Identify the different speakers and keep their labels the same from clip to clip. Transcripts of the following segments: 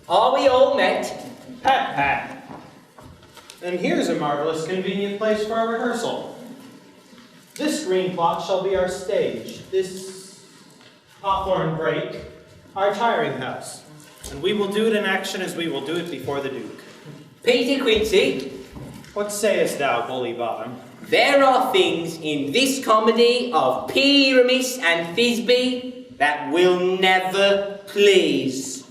Speaker 1: Are we all met?
Speaker 2: Pat, pat. And here's a marvelous convenient place for our rehearsal. This green plot shall be our stage. This hawthorn brake, our tiring house. And we will do it in action as we will do it before the Duke.
Speaker 1: Peter Quincy,
Speaker 2: What sayest thou, bully bottom?
Speaker 1: there are things in this comedy of Pyramus and Thisbe that will never please.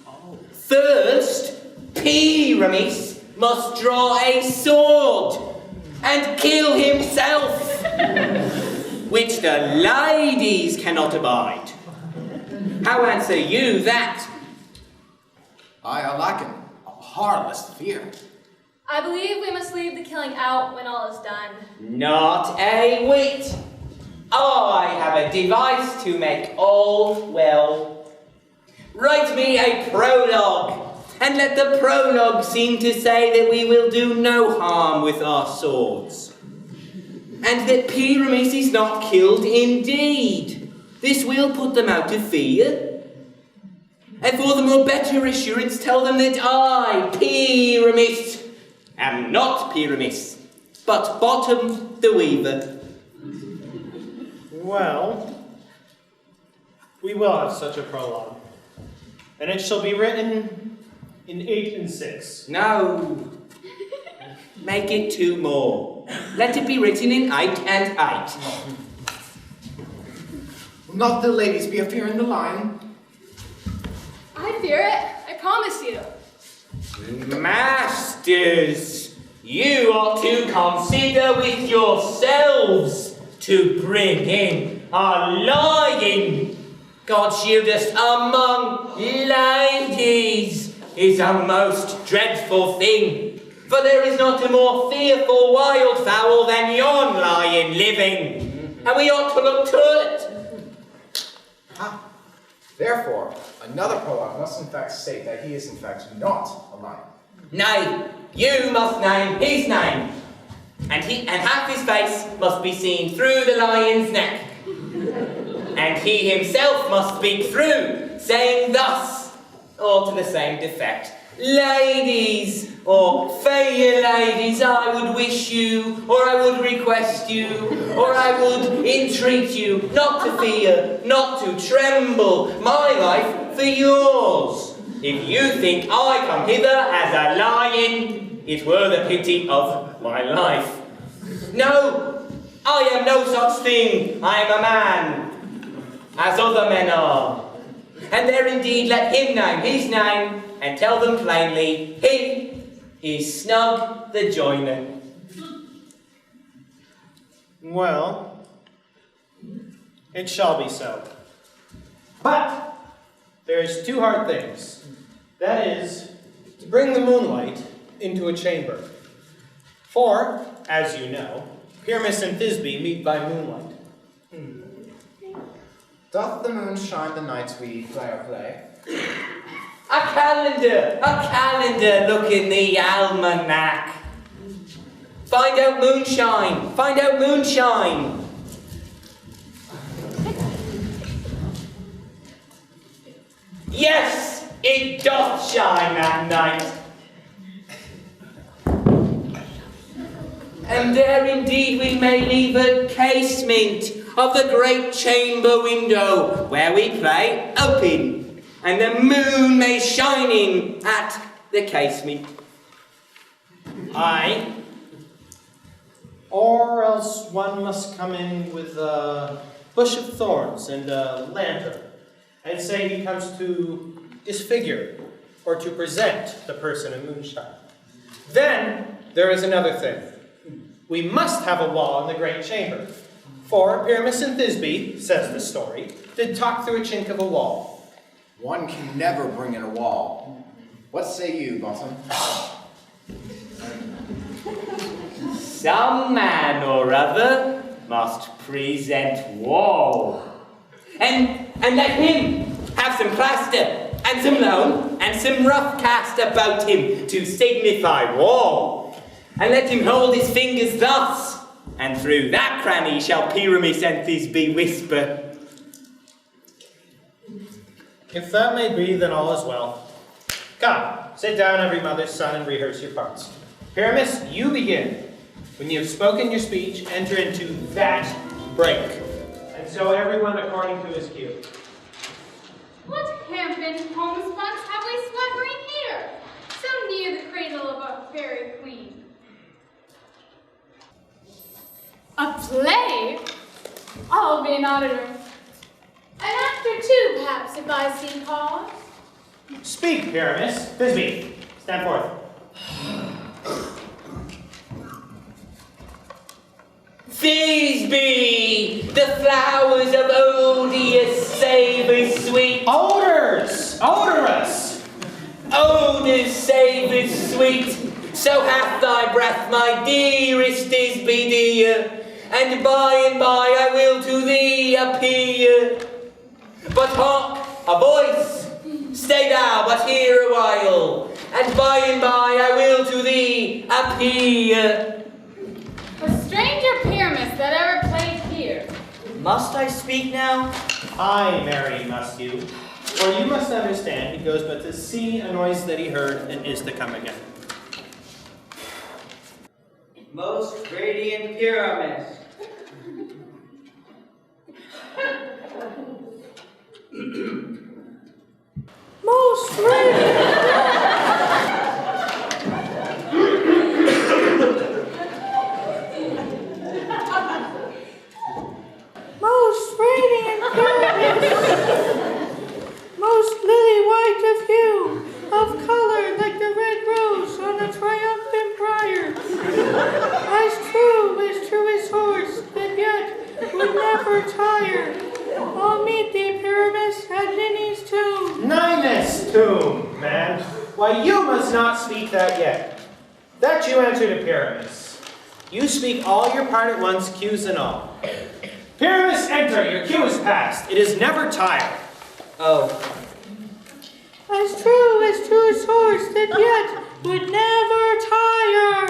Speaker 1: First, Pyramus must draw a sword and kill himself, which the ladies cannot abide. How answer you that?
Speaker 3: I lacken a harmless fear.
Speaker 4: I believe we must leave the killing out when all is done.
Speaker 1: Not a whit. I have a device to make all well. Write me a prologue, and let the prologue seem to say that we will do no harm with our swords, and that Pyramus is not killed indeed. This will put them out of fear. And for the more better assurance, tell them that I, Pyramus, am not Pyramus, but Bottom the Weaver.
Speaker 2: Well, we will have such a prologue. And it shall be written in 8 and 6.
Speaker 1: No. Make it 2 more. Let it be written in 8 and 8.
Speaker 3: Will not the ladies be a-fearing the lion?
Speaker 4: I fear it, I promise you.
Speaker 1: Masters, you ought to consider with yourselves to bring in a lion. God shield us, among ladies is a most dreadful thing, for there is not a more fearful wildfowl than yon lion living, and we ought to look to it.
Speaker 3: Ah. Therefore, another prologue must in fact state that he is in fact not a lion.
Speaker 1: Nay, you must name his name, and half his face must be seen through the lion's neck, and he himself must speak through, saying thus, or to the same defect, ladies, or fair ladies, I would wish you, or I would request you, or I would entreat you, not to fear, not to tremble, my life for yours. If you think I come hither as a lion, it were the pity of my life. No, I am no such thing. I am a man, as other men are. And there indeed let him name his name, and tell them plainly, he is Snug the Joiner.
Speaker 2: Well, it shall be so. But there's 2 hard things. That is, to bring the moonlight into a chamber. For, as you know, Pyramus and Thisbe meet by moonlight.
Speaker 3: Doth the moon shine the nights we play our play?
Speaker 1: A calendar, look in the almanac. Find out moonshine. Yes, it doth shine that night. And there indeed we may leave a casement of the great chamber window where we play open, and the moon may shine in at the casement.
Speaker 2: Aye. Or else one must come in with a bush of thorns and a lantern, and say he comes to disfigure or to present the person in moonshine. Then there is another thing. We must have a wall in the great chamber. For Pyramus and Thisbe, says the story, did talk through a chink of a wall.
Speaker 3: One can never bring in a wall. What say you, Bottom?
Speaker 1: Some man or other must present wall. And let him have some plaster and some loam and some rough cast about him to signify wall. And let him hold his fingers thus, and through that cranny shall Pyramus and Thisbe whisper.
Speaker 2: If that may be, then all is well. Come, Sit down, every mother's son, and rehearse your parts. Pyramus, you begin. When you have spoken your speech, enter into that break. And so everyone according to his cue.
Speaker 5: What hempen homespuns have we slumbering here, so near the cradle of our fairy queen?
Speaker 4: A play? I'll be an auditor. An actor too, perhaps, if I see cause.
Speaker 2: Speak, Pyramus. Thisbe, stand forth.
Speaker 1: Thisbe, the flowers of odious savour sweet.
Speaker 2: Odors! Odorous!
Speaker 1: Odors savour sweet. So hath thy breath, my dearest Thisbe dear, and by I will to thee appear. But hark, a voice! Stay thou but here a while, and by I will to thee appear.
Speaker 5: A stranger Pyramus that ever played here.
Speaker 6: Must I speak now?
Speaker 2: Aye, Mary, must you. For you must understand, he goes but to see a noise that he heard and is to come again.
Speaker 6: Most radiant Pyramus.
Speaker 7: Most radiant. Most radiant Pyramus. Most lily white of hue, of color like the red rose on a triumphant briar. As true as horse, that yet would never tire. I'll meet thee, Pyramus, at Ninny's tomb.
Speaker 2: Ninus tomb, man. Why, you must not speak that yet. That you answer to Pyramus. You speak all your part at once, cues and all. Pyramus, enter. Your cue is past. It is never tired.
Speaker 6: Oh,
Speaker 7: As true as horse, that yet would never tire.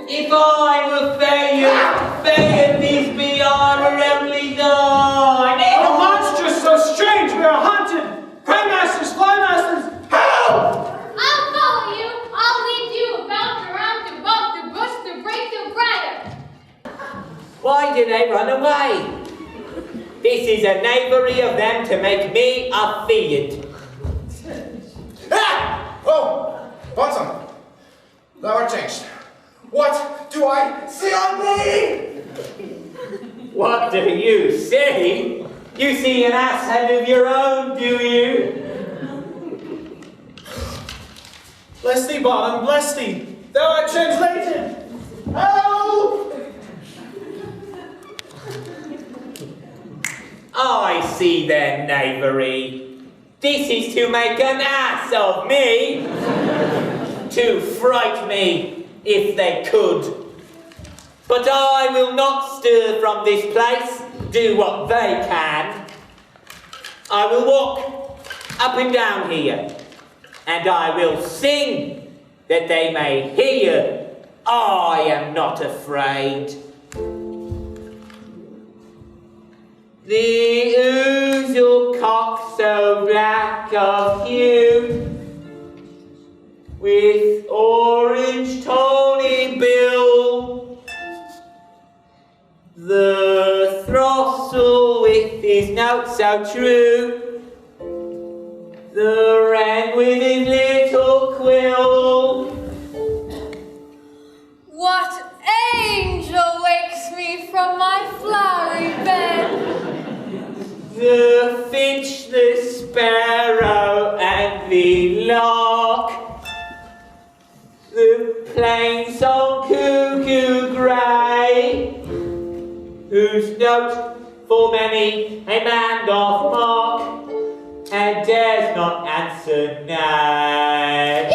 Speaker 1: If I were fair Thisbe, I were only thine.
Speaker 2: Oh, monstrous, so strange, we are haunted. Crymasters, flymasters, help!
Speaker 5: I'll follow you. I'll lead you about around to both the bush to break the briar.
Speaker 1: Why do they run away? This is a knavery of them to make me afeard.
Speaker 3: Ah! Oh, Bonson, thou art changed. What do I see on thee?
Speaker 1: What do you see? You see an ass head of your own, do you?
Speaker 2: Bless thee, bottom, bless thee. Thou art translated. Help!
Speaker 1: I see their knavery. This is to make an ass of me. To fright me, if they could. But I will not stir from this place, do what they can. I will walk up and down here, and I will sing that they may hear I am not afraid. The ouzel cock so black of hue, with orange tawny bill, the throstle with his note so true, the wren with his little quill.
Speaker 4: What angel wakes me from my flowery bed?
Speaker 1: The finch, the sparrow, and the lark, the plain song cuckoo grey, whose note for many a man doth mark, and dares not answer nay.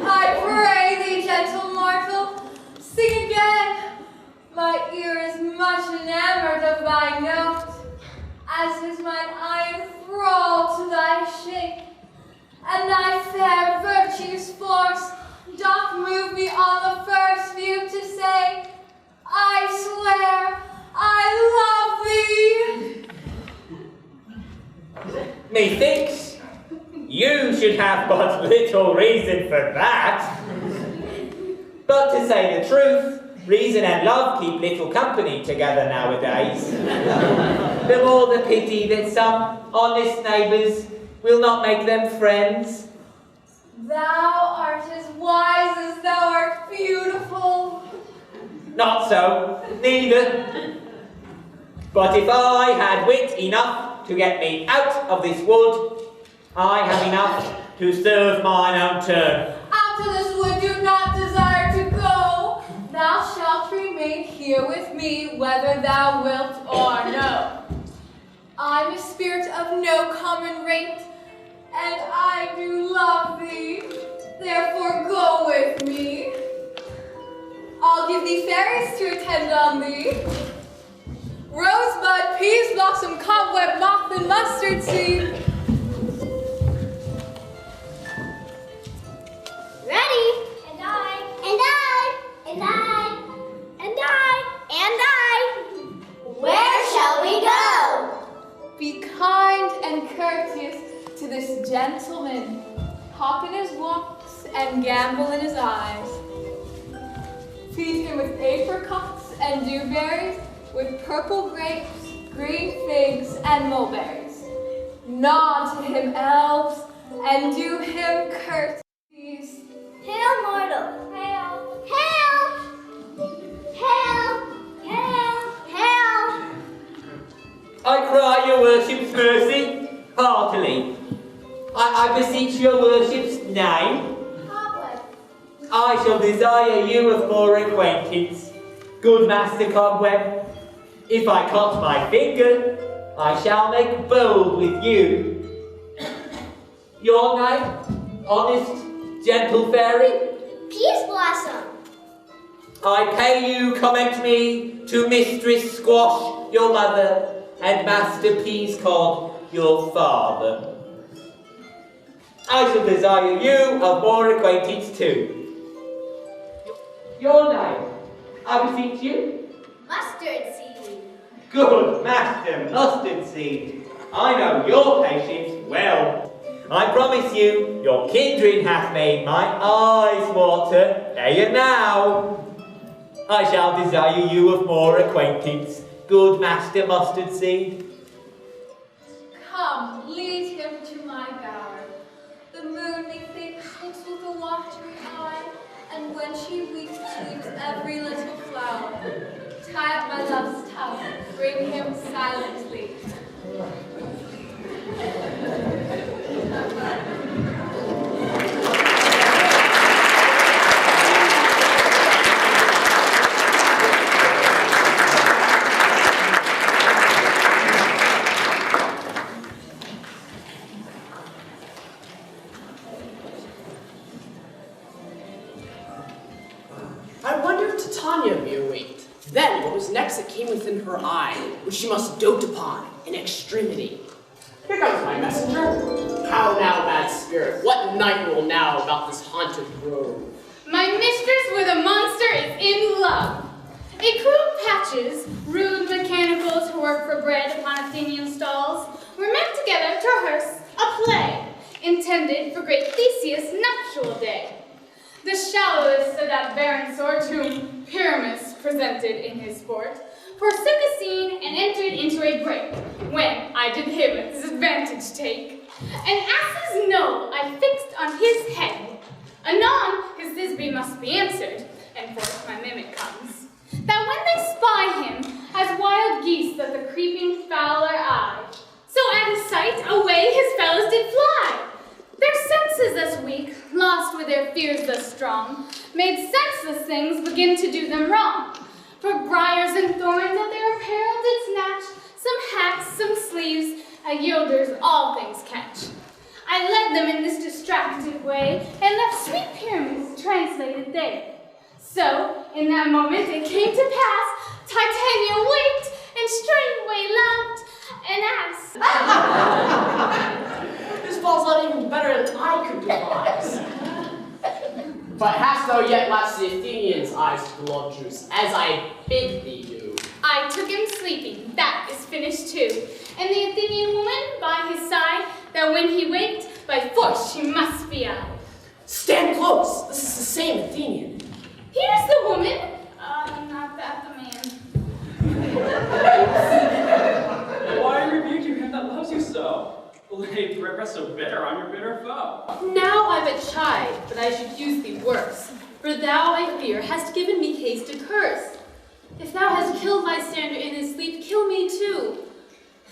Speaker 4: I pray thee, gentle mortal, sing again. My ear is much enamored of thy note, as is mine eye enthralled to thy shape, and thy fair virtue's force doth move me on the first view to say, I swear I love thee.
Speaker 1: Methinks you should have but little reason for that. But to say the truth, reason and love keep little company together nowadays. The more the pity that some honest neighbours will not make them friends.
Speaker 4: Thou art as wise as thou art beautiful.
Speaker 1: Not so, neither. But if I had wit enough to get me out of this wood, I have enough to serve mine own turn.
Speaker 4: Out of this wood do not desire to go. Thou shalt remain here with me, whether thou wilt or no. I'm a spirit of no common rate, and I do love thee. Therefore go with me. I'll give thee fairies to attend on thee. Rosebud, peas blossom, cobweb, moth, and mustard seed.
Speaker 8: Ready? And I. And I. And I. And I. And I. Where shall we go?
Speaker 4: Be kind and courteous to this gentleman. Hop in his walks and gamble in his eyes. Feed him with apricots and dewberries, with purple grapes, green figs, and mulberries. Nod to him, elves, and do him courtesies.
Speaker 8: Hail, mortal. Hail. Hail. Hail. Hail. Hail.
Speaker 1: I cry your worship's mercy heartily. I beseech your worship's name.
Speaker 8: Cobweb.
Speaker 1: I shall desire you of more acquaintance, good Master Cobweb. If I cut my finger, I shall make bold with you. Your name, honest, gentle fairy?
Speaker 8: Peas blossom.
Speaker 1: I pay you commend me to Mistress Squash, your mother, and Master Peascod, your father. I shall desire you of more acquaintance too. Your name, I beseech you?
Speaker 8: Mustard seed.
Speaker 1: Good Master Mustard Seed, I know your patience well. I promise you, your kindred hath made my eyes water, day and now. I shall desire you of more acquaintance, good Master Mustard Seed.
Speaker 4: Come, lead him to my bower. The moon methinks looks with a watery eye, and when she weeps every little flower. Tie up my love's tongue, bring him silently.
Speaker 9: I wonder if Titania be awake. Then what was next that came within her eye, which she must dote upon in extremity? Here comes my messenger. How now, bad spirit? What night will now about this haunted grove?
Speaker 5: My mistress with a monster is in love. A crew of patches, rude mechanicals who work for bread upon Athenian stalls, were met together to rehearse a play intended for great Theseus' nuptial day. The shallowest of that barren sort whom Pyramus presented in his sport forsook a scene and entered into a break, when I did him a disadvantage take. An ass's note I fixed on his head. Anon his Thisbe must be answered, and forth my mimic comes, that when they spy him as wild geese that the creeping fowler eye, so at his sight away his fellows did fly. Their senses thus weak, lost with their fears thus strong, made senseless things begin to do them wrong. For briars and thorns of their apparel did snatch, some hats, some sleeves, a yielder's all things catch. I led them in this distracted way, and left sweet Pyramus translated there. So, in that moment it came to pass, Titania waked, and straightway laughed, and asked.
Speaker 9: This falls out even better than I could devise. But hast thou yet latched the Athenians' eyes to the love juice, as I bid thee do?
Speaker 5: I took him sleeping, that is finished too. And the Athenian woman by his side that when he waked, by force she must be out.
Speaker 9: Stand close. This is the same Athenian.
Speaker 5: Here's the woman. Not that the man.
Speaker 10: Why rebuke you him that loves you so? Lay threat so bitter on your bitter foe.
Speaker 11: Now I but chide, but I should use thee worse. For thou, I fear, hast given me case to curse. If thou hast killed Lysander in his sleep, kill me too.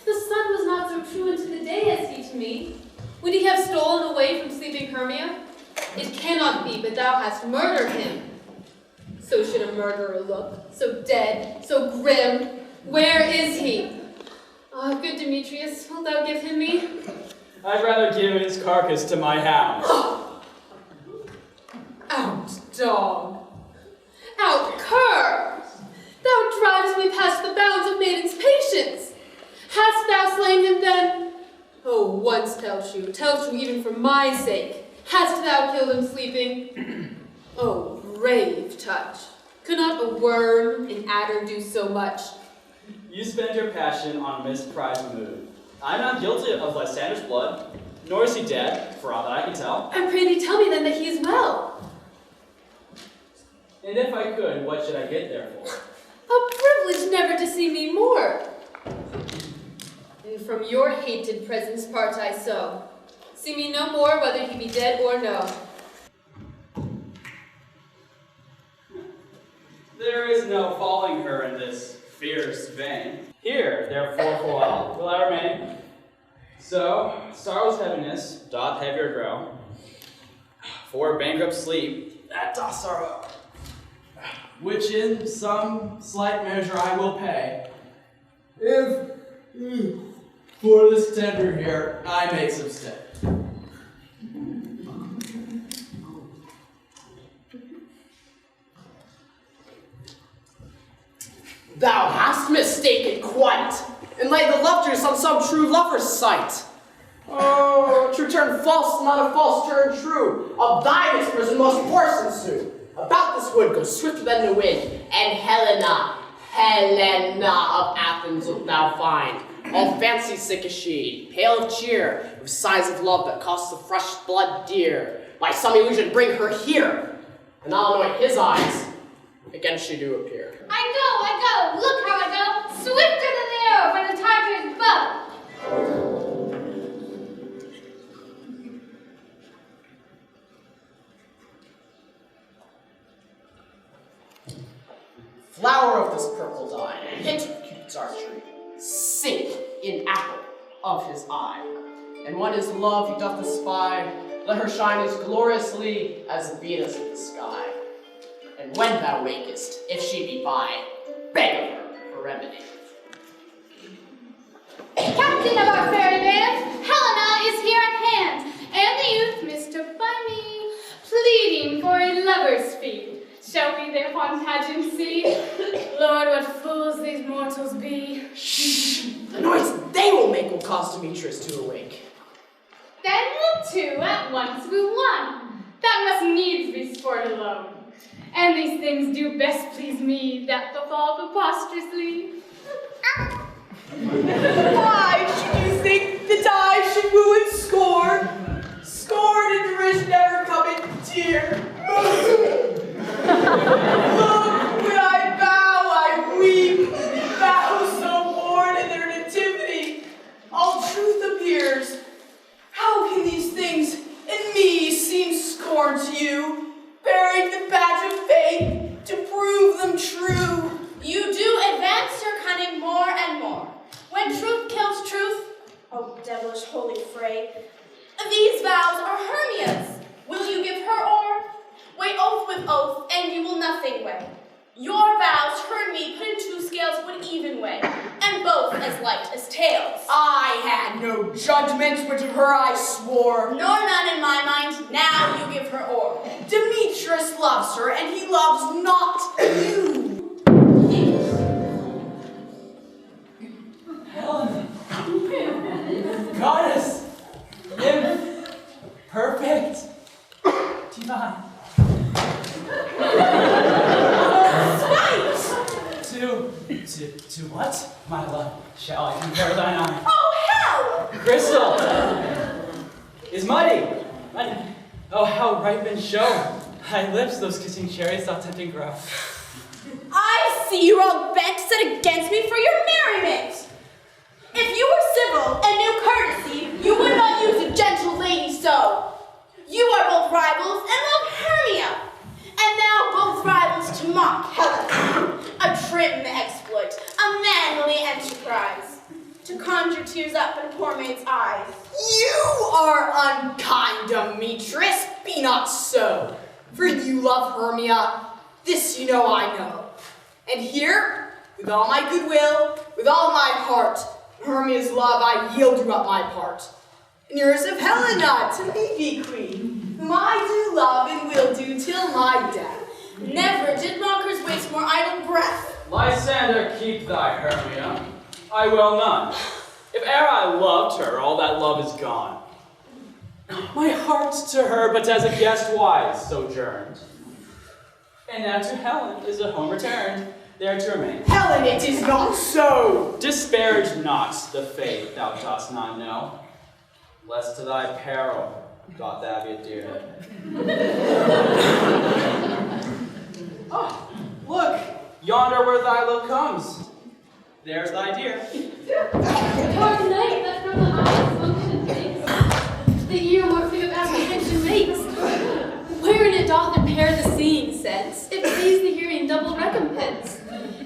Speaker 11: The sun was not so true unto the day as he to me. Would he have stolen away from sleeping Hermia? It cannot be, but thou hast murdered him. So should a murderer look, so dead, so grim. Where is he? Ah, good Demetrius, wilt thou give him me?
Speaker 10: I'd rather give his carcass to my hounds.
Speaker 11: Out, dog! Out, cur! Thou drivest me past the bounds of maiden's patience! Hast thou slain him then? Oh, once tell true even for my sake. Hast thou killed him sleeping? Oh, brave touch. Could not a worm, an adder do so much?
Speaker 10: You spend your passion on misprized mood. I'm not guilty of Lysander's blood, nor is he dead, for all that I can tell.
Speaker 11: And pray thee tell me then that he is well.
Speaker 10: And if I could, what should I get there for?
Speaker 11: A privilege never to see me more. And from your hated presence part I so. See me no more, whether he be dead or no.
Speaker 10: There is no falling her in this fierce vein. Here, therefore, for a while will I remain. So, sorrow's heaviness doth heavier grow. For bankrupt sleep, that doth sorrow. Which in some slight measure I will pay, if for this tender here I make some stay.
Speaker 9: Thou hast mistaken quite, and laid the lovers on some true lover's sight. Oh, true turn false, not a false turn true. Of thy misprison most force ensue. About this wood go swifter than the wind, and Helena of Athens wilt thou find. All fancy sick is she, pale of cheer, with sighs of love that cost the fresh blood dear. By some illusion bring her here, and I'll anoint his eyes, again she do appear.
Speaker 5: I go, look how I go, swifter than the arrow from the Tartar's bow.
Speaker 9: Flower of this purple dye, hint of Cupid's archery, sink in apple of his eye. And when his love he doth espy, let her shine as gloriously as Venus in the sky. And when thou wakest, if she be by, beg of her for remedy.
Speaker 5: Captain of our fairy band, Helena is here at hand, and the youth mistook by me, pleading for a lover's fee. Shall we their fond pageant see? Lord, what fools these mortals be.
Speaker 9: Shh! The noise they will make will cause Demetrius to awake.
Speaker 5: Then the two at once will one. That must needs be sport alone. And these things do best please me, that befall preposterously.
Speaker 7: Why should you think that I should woo and scorn? Scorn and derision never come in tear. Look, when I bow, I weep. Vows so born in their nativity, all truth appears. How can these things in me seem scorn to you? Bearing the badge of faith to prove them true.
Speaker 8: You do advance your cunning more and more. When truth kills truth, oh devilish holy fray, these vows are Hermia's. Will you give her or? Weigh oath with oath, and you will nothing weigh. Your vows, heard me, put in two scales would even weigh, and both as light as tails.
Speaker 7: I had no judgment, but to her I swore.
Speaker 8: Nor none in my mind, now you give her o'er.
Speaker 7: Demetrius loves her, and he loves not you.
Speaker 10: Helen! Goddess! Nymph! Perfect! Divine! To what, my love, shall I compare thine eye?
Speaker 8: Oh, hell!
Speaker 10: Crystal! is mighty. Oh, how ripe and show. Thy lips, those kissing cherries, thou tempting grow.
Speaker 8: I see you all bent set against me for your merriment. If you were civil and knew courtesy, you would not use a gentle lady so. You are both rivals and love Hermia, and now both rivals to mock Helen. A trim exploit, a manly enterprise, to conjure tears up in a poor maid's eyes.
Speaker 9: You are unkind, Demetrius. Be not so. For you love Hermia. This you know I know. And here, with all my goodwill, with all my heart, Hermia's love I yield you up my part. And yours of Helena to me be queen, whom I do love and will do till my death.
Speaker 8: Never did mockers waste more idle breath.
Speaker 10: Lysander, keep thy Hermia. I will none. If e'er I loved her, all that love is gone. My heart to her but as a guest wise sojourned. And now to Helen is a home returned, there to remain.
Speaker 9: Helen, it is not so.
Speaker 10: Disparage not the faith thou dost not know, lest to thy peril doth thou be adhered. Oh, look, yonder where thy look comes. There's thy dear.
Speaker 11: Dark night that from the eyes function takes, the ear more free of apprehension makes. Wherein it doth impair the seeing sense, it pays the hearing double recompense.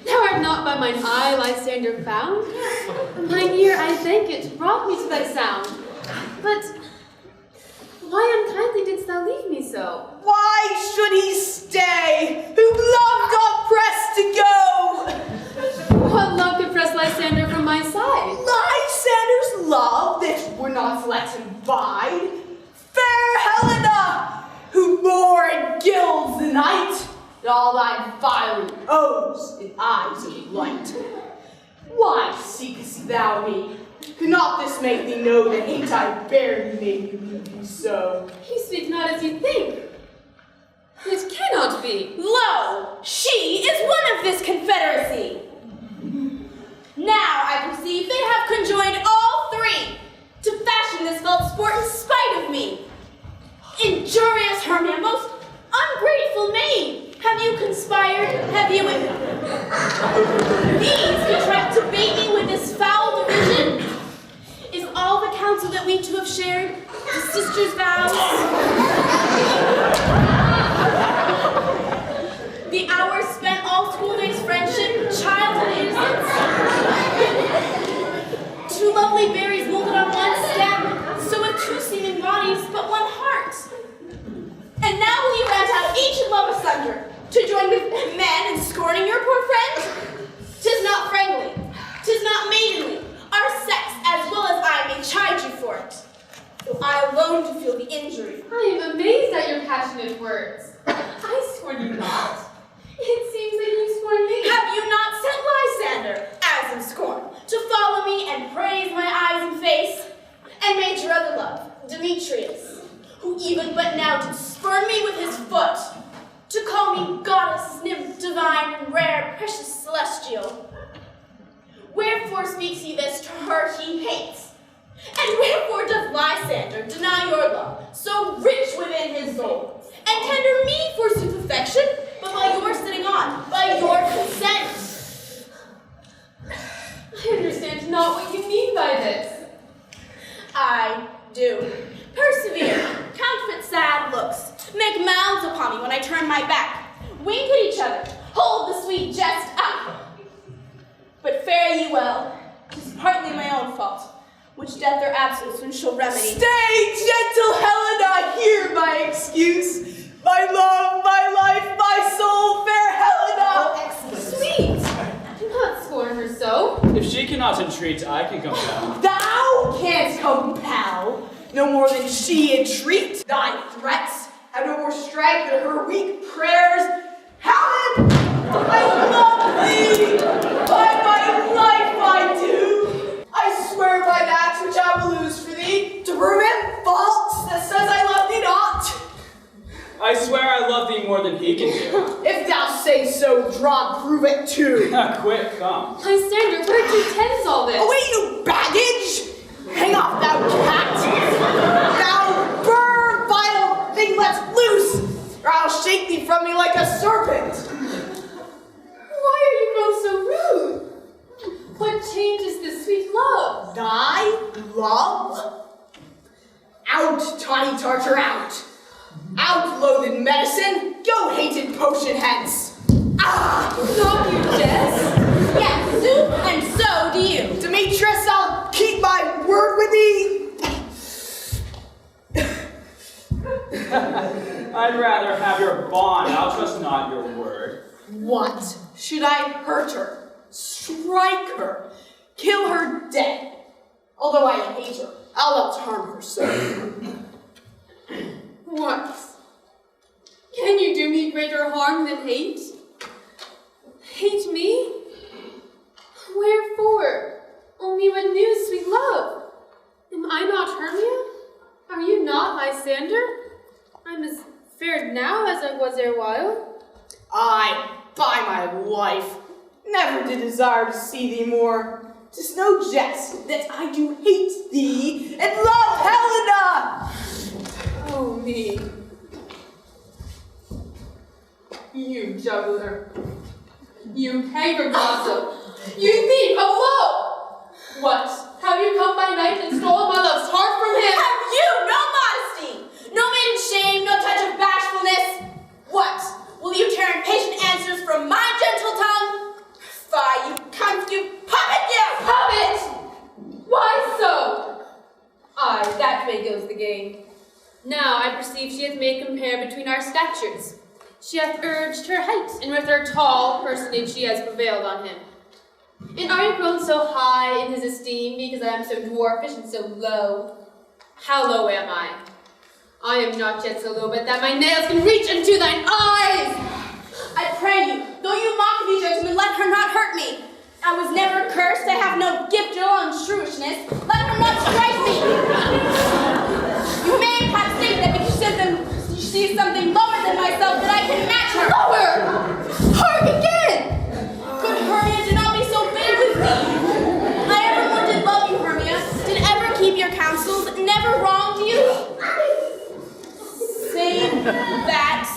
Speaker 11: Thou art not by mine eye, Lysander, found. Mine ear, I thank it, brought me to thy sound. But why unkindly didst thou leave me so?
Speaker 9: Why should he stay, whom love doth press to go?
Speaker 11: What love could press Lysander from my side?
Speaker 9: Lysander's love that would not let him bide. Fair Helena, who more and gilds the night, and all thy fiery O's and eyes of light. Why seekest thou me? Could not this make thee know the hate I bear you made you leave me so?
Speaker 11: You speak not as you think. It cannot be.
Speaker 8: Lo, she is one of this confederacy. Now I perceive they have conjoined all three to fashion this felt sport in spite of me. Injurious Hermia, most ungrateful maid, have you conspired? Have you these contrived to bait me with this foul division? Is all the counsel that we two have shared, the sisters' vows, the hours spent all school days friendship, childhood innocence, two lovely berries molded on one stem, so with two seeming bodies, but one heart. And now will you rant out each in love asunder, to join with men in scorning your poor friend? 'Tis not friendly, 'tis not maidenly, our sex as well as I may chide you for it, though I alone do feel the injury.
Speaker 11: I am amazed at your passionate words. I scorn you not. It seems that you scorn me.
Speaker 8: Have you not sent Lysander, as in scorn, to follow me and praise my eyes and face, and made your other love, Demetrius, who even but now did spurn me with his foot, to call me goddess, nymph, divine, and rare, precious, celestial? Wherefore speaks he this to her he hates? And wherefore doth Lysander deny your love, so rich within his soul, and tender me forsooth affection, but by your sitting on, by your consent?
Speaker 11: I understand not what you mean by this.
Speaker 8: I do. Persevere, counterfeit sad looks, make mouths upon me when I turn my back, wink at each other, hold the sweet jest up. But fare ye well, 'tis partly my own fault, which death or absence soon shall remedy.
Speaker 9: Stay, gentle Helena, hear my excuse. My love, my life, my soul, fair Helena.
Speaker 11: Sweet! Do not scorn her so.
Speaker 10: If she cannot entreat, I can compel.
Speaker 9: Thou canst compel, no more than she entreat. Thy threats have no more strength than her weak prayers. Helen, I love thee. By my life I do. I swear by that which I will lose for thee, to prevent faults that says I love thee not.
Speaker 10: I swear I love thee more than he can do.
Speaker 9: If thou say so, draw, prove it too.
Speaker 10: Quick, come.
Speaker 11: Lysander, where tends all this?
Speaker 9: Away, you baggage! Hang off, thou cat! Thou let loose, or I'll shake thee from me like a serpent.
Speaker 11: Why are you grown so rude? What changes this sweet love?
Speaker 9: Thy love? Out, tawny tartar, out. Out, loathed medicine. Go, hated potion, hence. Ah!
Speaker 11: Not you, Jess.
Speaker 8: Yes, and so do you.
Speaker 9: Demetrius, I'll keep my word with thee.
Speaker 10: I'd rather have your bond. I'll trust not your word.
Speaker 9: What? Should I hurt her? Strike her? Kill her dead? Although I hate her, I'll not harm her so.
Speaker 11: What? Can you do me greater harm than hate? Hate me? Wherefore? Only what new sweet love? Am I not Hermia? Are you not Lysander? I'm as fair now as I was erewhile.
Speaker 9: I, by my life, never did desire to see thee more. 'Tis no jest that I do hate thee and love Helena!
Speaker 11: Oh me. You juggler. You canker gossip. You thief, hello! What? Have you come by night and stolen my love's heart from him?
Speaker 8: Have you no modesty? No maiden shame, no touch of bashfulness? What? Will you tear impatient answers from my gentle tongue? Fie, you cunt, you puppet, you!
Speaker 11: Puppet! Why so? Aye, that way goes the game. Now I perceive she hath made compare between our statures. She hath urged her height, and with her tall personage she has prevailed on him. And are you grown so high in his esteem because I am so dwarfish and so low? How low am I? I am not yet so low but that my nails can reach into thine eyes!
Speaker 8: I pray you, though you mock me, gentlemen, let her not hurt me. I was never cursed, I have no gift or unshrewishness. Let her not strike me! You may perhaps think that because she sees something lower than myself that I can match her.
Speaker 11: Lower! Hark again!
Speaker 8: Good Hermia, do not be so bitter with me. I evermore did love you, Hermia. Did ever keep your counsels, never wronged you. Save that.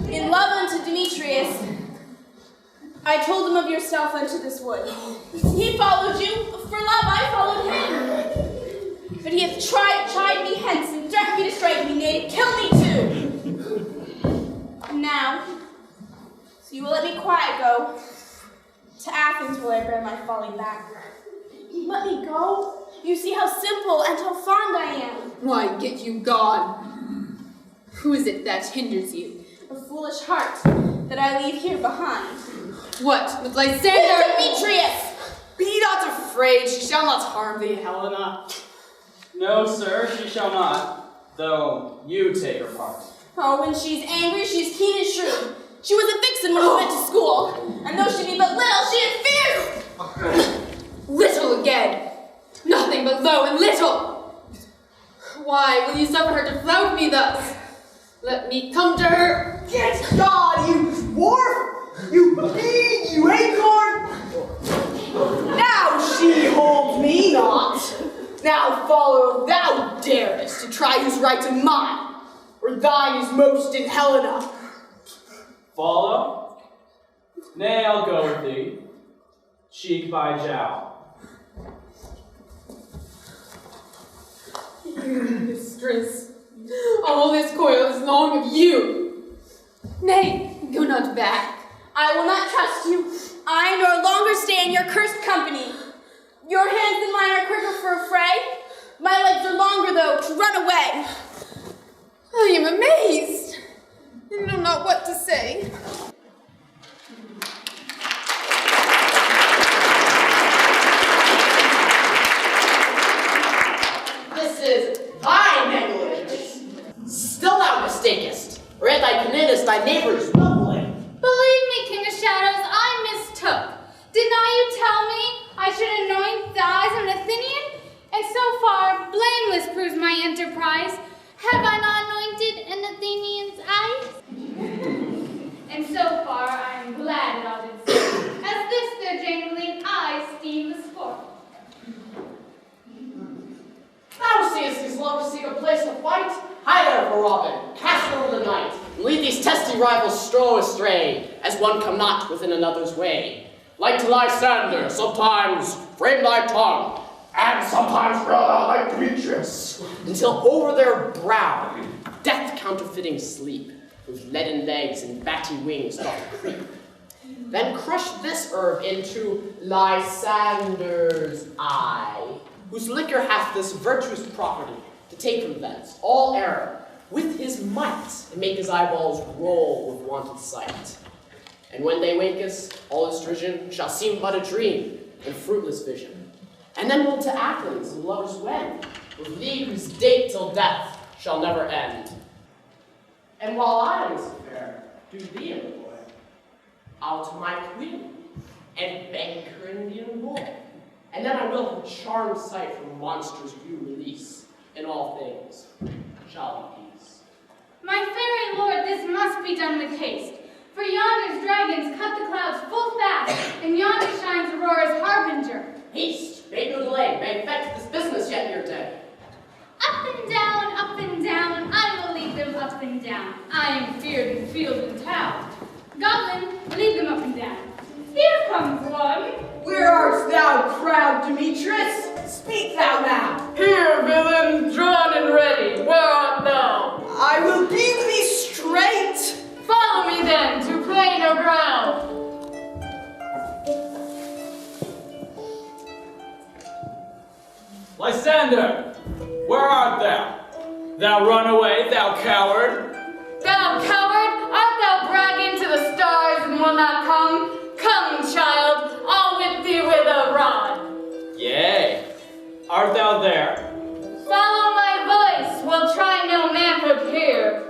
Speaker 8: In love unto Demetrius, I told him of yourself unto this wood. He followed you, for love I followed him. But he hath chid me hence and threatened me to strike me, nay, to kill me too. And now, so you will let me quiet go. To Athens will I bear my folly back. Let me go. You see how simple and how fond I am.
Speaker 11: Why, get you gone. Who is it that hinders you?
Speaker 8: A foolish heart that I leave here behind.
Speaker 11: What, with Lysander?
Speaker 8: Demetrius!
Speaker 9: Be not afraid, she shall not harm thee, Helena.
Speaker 10: No, sir, she shall not, though you take her part.
Speaker 8: Oh, when she's angry, she's keen and shrewd. She was a vixen when we went to school, and though she be but little, she is fierce!
Speaker 11: Little again! Nothing but low and little! Why will you suffer her to flout me thus? Let me come to her!
Speaker 9: Get God, you dwarf! You bean, you acorn! Now she holds me not. Now follow thou darest to try whose right to mine, or thine is most in Helena.
Speaker 10: Follow? Nay, I'll go with thee, cheek by jowl.
Speaker 11: Mistress, all this coil is long of you. Nay, go not back.
Speaker 8: I will not trust you. I no longer stay in your cursed company. Your hands and mine are quicker for a fray. My legs are longer, though, to run away.
Speaker 11: I am amazed. I know not what to say.
Speaker 9: This is thy negligence. Still thou mistakest, or at thy committest thy neighbor's bubbling.
Speaker 5: Believe me, King of Shadows, I mistook. Did not you tell me I should anoint the eyes of an Athenian? And so far, blameless proves my enterprise. Have I not anointed an Athenian's eyes? And so far, I am glad it all did so. As this their jangling I esteem the sport.
Speaker 9: Thou seest these lovers seek a place to fight. Hide out a robin, cast over the night, and lead these testy rivals stroll astray, as one come not within another's way. Like Lysander, sometimes frame thy tongue, and sometimes roll like Demetrius, until over their brow, death counterfeiting sleep, with leaden legs and batty wings doth creep. Then crush this herb into Lysander's eye, whose liquor hath this virtuous property, to take from thence all error with his might, and make his eyeballs roll with wonted sight. And when they wake us, all his vision shall seem but a dream, and fruitless vision. And then we'll to Athens and lovers wend, with thee whose date till death shall never end. And while I am fair, do thee employ, I'll to my queen, and beg her Indian boy. And then I will her charmed sight from monsters you release, in all things shall be peace.
Speaker 5: My fairy lord, this must be done with haste, for yonder's dragons cut the clouds full fast, and yonder shines Aurora's harbinger.
Speaker 9: Haste, make no delay, may effect this business yet your day.
Speaker 5: Up and down, I will lead them up and down. I am feared in field and town. Goblin, lead them up and down. Here comes one.
Speaker 12: Where art thou, proud Demetrius? Speak thou now.
Speaker 7: Here, villain, drawn and ready. Where art thou?
Speaker 12: I will give thee straight.
Speaker 7: Follow me then to plainer ground.
Speaker 10: Lysander, where art thou? Thou runaway, thou coward.
Speaker 7: Thou coward, art thou bragging to the stars and will not come? Come, child, I'll whip thee with a rod.
Speaker 10: Yea. Art thou there?
Speaker 7: Follow my voice, we'll try no manhood here.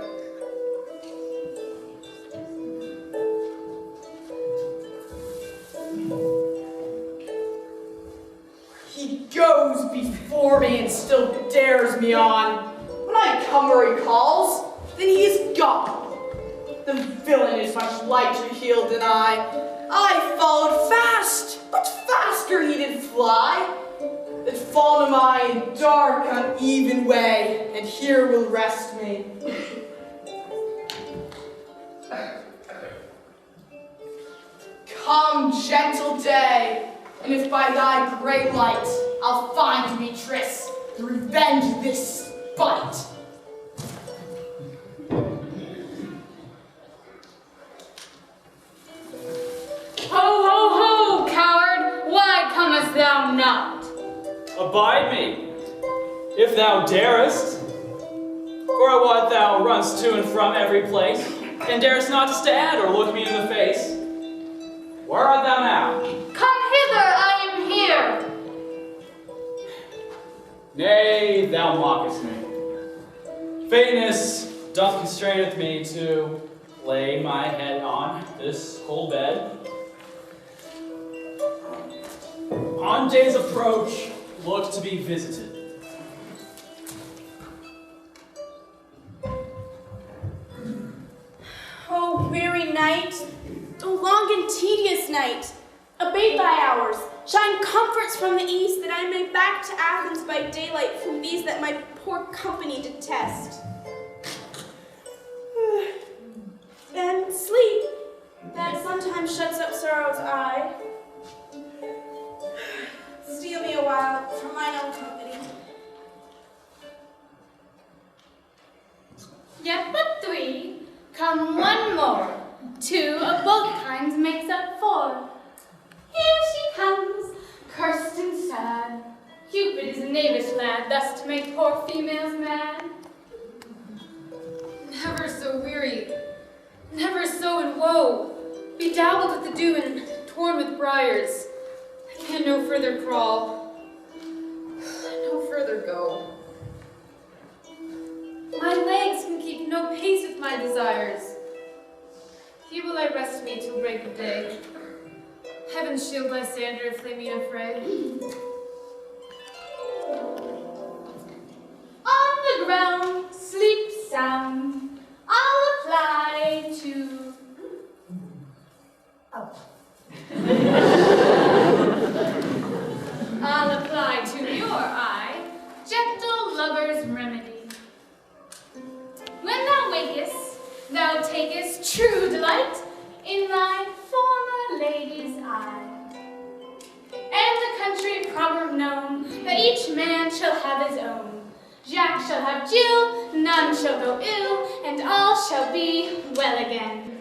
Speaker 12: He goes before me and still dares me on. When I come where he calls, then he is gone. The villain is much lighter heeled than I followed fast, but faster he did fly. That fall am I in dark, uneven way, and here will rest me. Come, gentle day, and if by thy great light I'll find Demetrius, to revenge this spite.
Speaker 7: Ho, ho, ho, coward, why comest thou not?
Speaker 10: Abide me, if thou darest. For what thou runst to and from every place, and darest not to stand or look me in the face. Where art thou now?
Speaker 7: Come hither, I am here.
Speaker 10: Nay, thou mockest me. Faintness doth constraineth me to lay my head on this cold bed. On day's approach, look to be visited.
Speaker 8: O weary night, O long and tedious night, abate thy hours, shine comforts from the east, that I may back to Athens by daylight from these that my poor company detest. And sleep, that sometimes shuts up sorrow's eye. Steal me a while from mine own company.
Speaker 5: Yet but three, come one more. Two of both kinds makes up four. Here she comes, cursed and sad. Cupid is a knavish lad, thus to make poor females mad. Never so weary, never so in woe, bedabbled with the dew and torn with briars. I can no further crawl, no further go. My legs can keep no pace with my desires. Here will I rest me till break of day. Heaven shield Lysander if they meet a fray. On the ground, sleep sound. I'll apply to... Oh. I'll apply to your eye gentle lover's remedy. thou takest true delight in thy former lady's eye. And the country proverb known, that each man shall have his own. Jack shall have Jill, none shall go ill, and all shall be well again.